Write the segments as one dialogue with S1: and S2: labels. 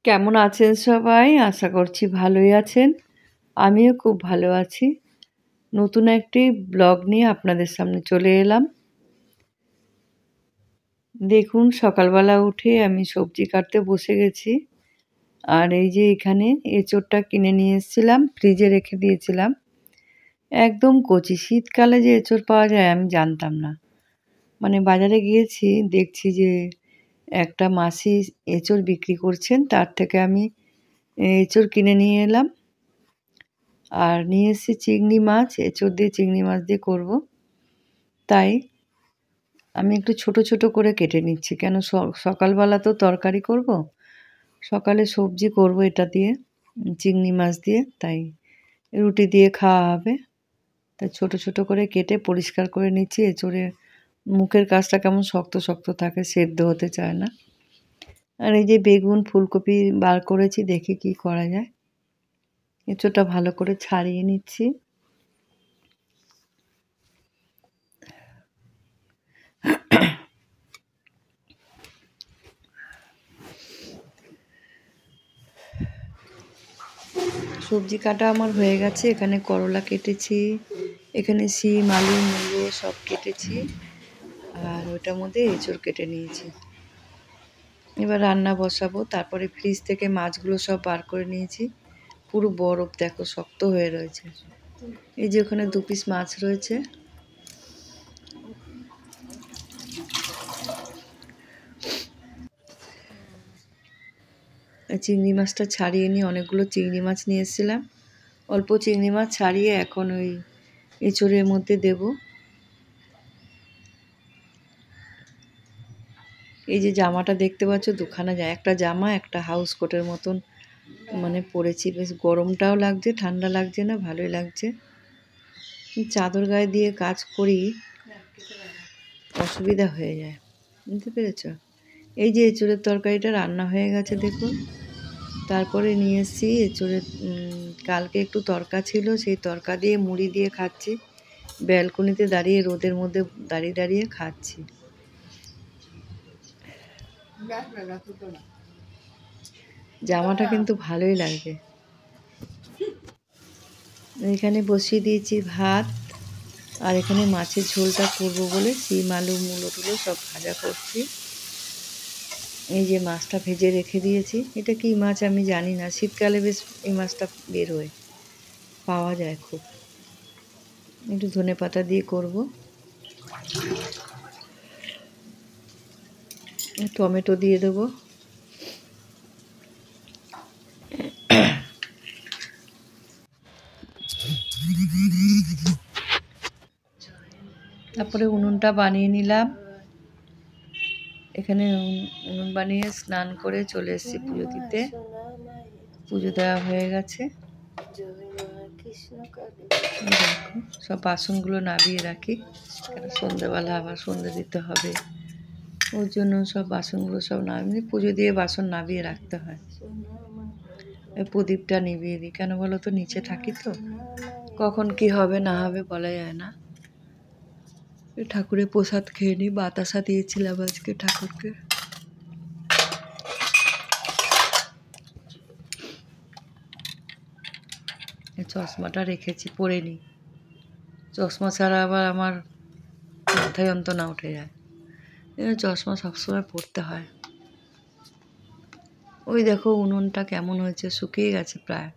S1: কেমন আছেন সবাই? আশা করছি ভালোই আছেন। আমিও খুব ভালো আছি। নতুন একটি ব্লগ নিয়ে আপনাদের সামনে চলে এলাম। দেখুন সকালবেলা উঠে আমি সবজি কাটতে বসে গেছি। আর এই যে এখানে এঁচোড়টা কিনে নিয়ে এসেছিলাম, ফ্রিজে রেখে দিয়েছিলাম। একদম কচি। শীতকালে যে এঁচোড় পাওয়া যায় আমি জানতাম না। মানে বাজারে গিয়েছি, দেখছি যে একটা মাসি এঁচোড় বিক্রি করছেন, তার থেকে আমি এঁচোড় কিনে নিয়ে এলাম। আর নিয়ে এসেছি চিংড়ি মাছ, এঁচোড় দিয়ে চিংড়ি মাছ দিয়ে করব। তাই আমি একটু ছোট ছোট করে কেটে নিচ্ছি, কেন সকালবেলা তো তরকারি করব, সকালে সবজি করব এটা দিয়ে, চিংড়ি মাছ দিয়ে, তাই রুটি দিয়ে খাওয়া হবে। তাই ছোট ছোট করে কেটে পরিষ্কার করে নিচ্ছি। এঁচোড়ের মুখের কাছটা কেমন শক্ত শক্ত থাকে, সেদ্ধ হতে চায় না। আর এই যে বেগুন ফুলকপি বার করেছি, দেখি কি করা যায়। এঁচোড়টা ভালো করে ছাড়িয়ে নিচ্ছি। সবজি কাটা আমার হয়ে গেছে। এখানে করলা কেটেছি, এখানে শিম আলু মূলো সব কেটেছি, আর ওটার মধ্যে এঁচোড় কেটে নিয়েছি। এবার রান্না বসাবো। তারপরে ফ্রিজ থেকে মাছগুলো সব বার করে নিয়েছি। পুরো বরফ দেখো, শক্ত হয়ে রয়েছে। এই যে ওখানে 2 পিস মাছ রয়েছে। চিংড়ি মাছটা ছাড়িয়ে নিয়ে, অনেকগুলো চিংড়ি মাছ নিয়ে এসেছিলাম, অল্প চিংড়ি মাছ ছাড়িয়ে এখন ওই এঁচোড়ের মধ্যে দেব। এই যে জামাটা দেখতে পাচ্ছ, দুখানা একটা জামা, একটা হাউস কোটের মতন মানে পরেছি। বেশ গরমটাও লাগছে, ঠান্ডা লাগছে না, ভালোই লাগছে। চাদর গায়ে দিয়ে কাজ করি, অসুবিধা হয়ে যায়, বুঝতে পেরেছ? এই যে এঁচোড়ের তরকারিটা রান্না হয়ে গেছে দেখুন। তারপরে নিয়ে এসেছি এঁচোড়ের, কালকে একটু তরকা ছিল, সেই তরকা দিয়ে মুড়ি দিয়ে খাচ্ছি। ব্যালকনিতে দাঁড়িয়ে রোদের মধ্যে দাঁড়িয়ে দাঁড়িয়ে খাচ্ছি। জামাটা কিন্তু ভালোই লাগছে। এখানে বসিয়ে দিয়েছি ভাত, আর এখানে মাছের ঝোলটা করব বলে শিম আলু মূলো টুলো সব ভাজা করছি। এই যে মাছটা ভেজে রেখে দিয়েছি। এটা কি মাছ আমি জানি না, শীতকালে বেশ এই মাছটা বেরোয়, পাওয়া যায় খুব। একটু ধনেপাতা দিয়ে করব। টমেটো দিয়ে দেবো। তারপরে উনুনটা বানিয়ে নিলাম। এখানে উনুন বানিয়ে স্নান করে চলে এসেছি পুজো দিতে। পুজো দেওয়া হয়ে গেছে। দেখো সব বাসনগুলো নামিয়ে রাখি, কেন সন্ধ্যেবেলা আবার সন্ধ্যে দিতে হবে, ওর জন্য সব বাসনগুলো সব নামিয়ে, পুজো দিয়ে বাসন নামিয়ে রাখতে হয়। প্রদীপটা নিভিয়ে দিই, কেন বলো তো, নিচে থাকি তো, কখন কি হবে না হবে বলা যায় না। ঠাকুরের প্রসাদ খেয়ে নিই। বাতাসা দিয়েছিলাম আজকে ঠাকুরকে। চশমাটা রেখেছি, পরে নিই। চশমা ছাড়া আবার আমার মাথায় যন্ত্রণা উঠে যায়, চশমা সবসময় পরতে হয়। ওই দেখো উনুনটা কেমন হয়েছে, শুকিয়ে গেছে প্রায়।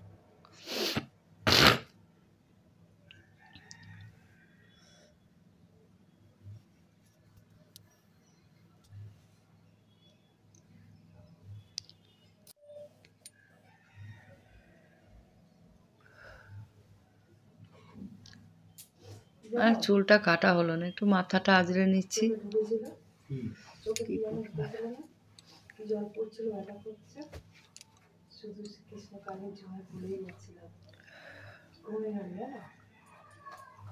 S1: আর চুলটা কাটা হলো না, একটু মাথাটা আজড়ে নিচ্ছি।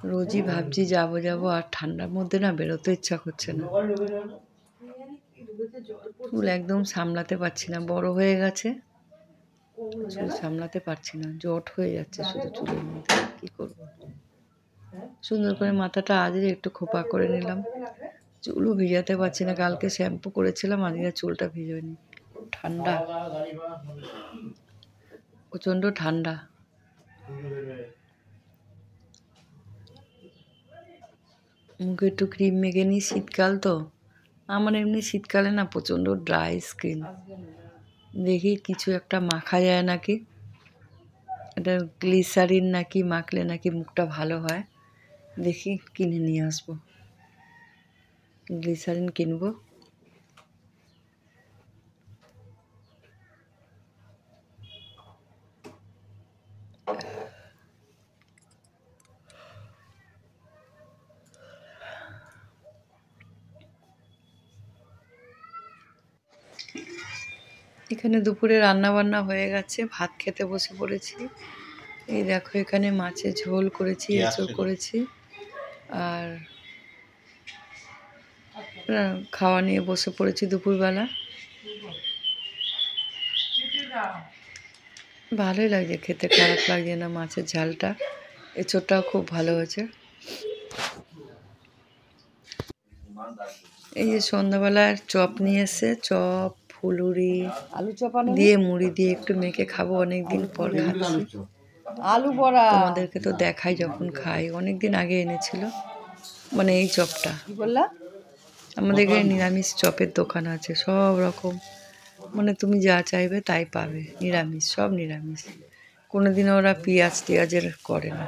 S1: রোজই ভাবছি যাবো যাবো, আর ঠান্ডার মধ্যে না বেরোতে ইচ্ছা করছে না। চুল একদম সামলাতে পারছি না, বড় হয়ে গেছে, চুল সামলাতে পারছি না, জট হয়ে যাচ্ছে শুধু চুলের মধ্যে। কি করব? সুন্দর করে মাথাটা আজরে একটু খোপা করে নিলাম। চুলও ভিজাতে পারছি না, কালকে শ্যাম্পু করেছিলাম, আজকে চুলটা ভিজোয়নি, ঠান্ডা, প্রচণ্ড ঠান্ডা। মুখে একটু ক্রিম মেখে নিই, শীতকাল তো। আমার এমনি শীতকালে না প্রচণ্ড ড্রাই স্কিন। দেখি কিছু একটা মাখা যায় নাকি, এটা গ্লিসারিন নাকি মাখলে নাকি মুখটা ভালো হয়। দেখি কিনে নিয়ে আসবো, গ্লিসারিন কিনবো। এখানে দুপুরে রান্না বান্না হয়ে গেছে, ভাত খেতে বসে পড়েছি। এই দেখো এখানে মাছের ঝোল করেছি, এঁচোড় করেছি, আর খাওয়া নিয়ে বসে পড়েছি দুপুরবেলা। ভালোই লাগছে খেতে, খারাপ লাগছে না মাছের ঝালটা। এঁচোড়টাও খুব ভালো হয়েছে। এই যে সন্ধ্যাবেলা চপ নিয়ে এসে, চপ ফুলুরি আলু চপ দিয়ে মুড়ি দিয়ে একটু মেখে খাবো, অনেকদিন পর খাচ্ছি। আলু বড়া তোমাদেরকে তো দেখাই যখন খাই, অনেকদিন আগে এনেছিল। মানে এই চপটা বললা, আমাদের এখানে নিরামিষ চপের দোকান আছে, সব রকম, মানে তুমি যা চাইবে তাই পাবে, নিরামিষ, সব নিরামিষ। কোনোদিনও ওরা পেঁয়াজ টেয়াজের করে না,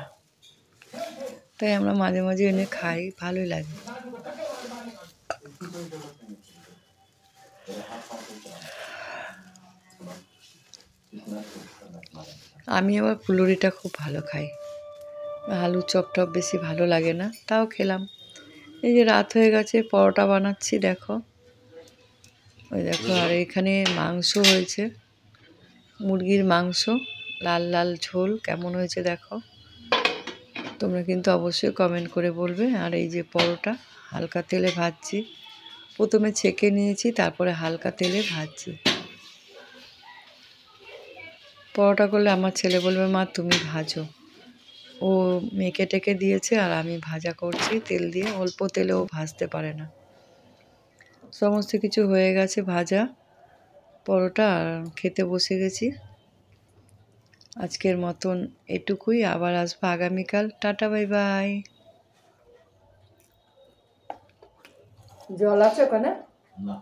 S1: তাই আমরা মাঝে মাঝে এনে খাই, ভালোই লাগে। আমি আবার ফুলুরিটা খুব ভালো খাই, আলু চপ টপ বেশি ভালো লাগে না, তাও খেলাম। এই যে রাত হয়ে গেছে, পরোটা বানাচ্ছি দেখো, ওই দেখো। আর এখানে মাংস হয়েছে, মুরগির মাংস, লাল লাল ঝোল, কেমন হয়েছে দেখো। তোমরা কিন্তু অবশ্যই কমেন্ট করে বলবে। আর এই যে পরোটা হালকা তেলে ভাজছি, প্রথমে ছেঁকে নিয়েছি, তারপরে হালকা তেলে ভাজছি। পরোটা করলে আমার ছেলে বলবে মা তুমি ভাজো, ও মেখে টেকে দিয়েছে আর আমি ভাজা করছি তেল দিয়ে, অল্প তেলেও ভাজতে পারে না। সমস্ত কিছু হয়ে গেছে ভাজা, পরোটা, আর খেতে বসে গেছি। আজকের মতন এটুকুই, আবার আসবো আগামীকাল। Tata, bye bye. জল আছে ওখানে? না।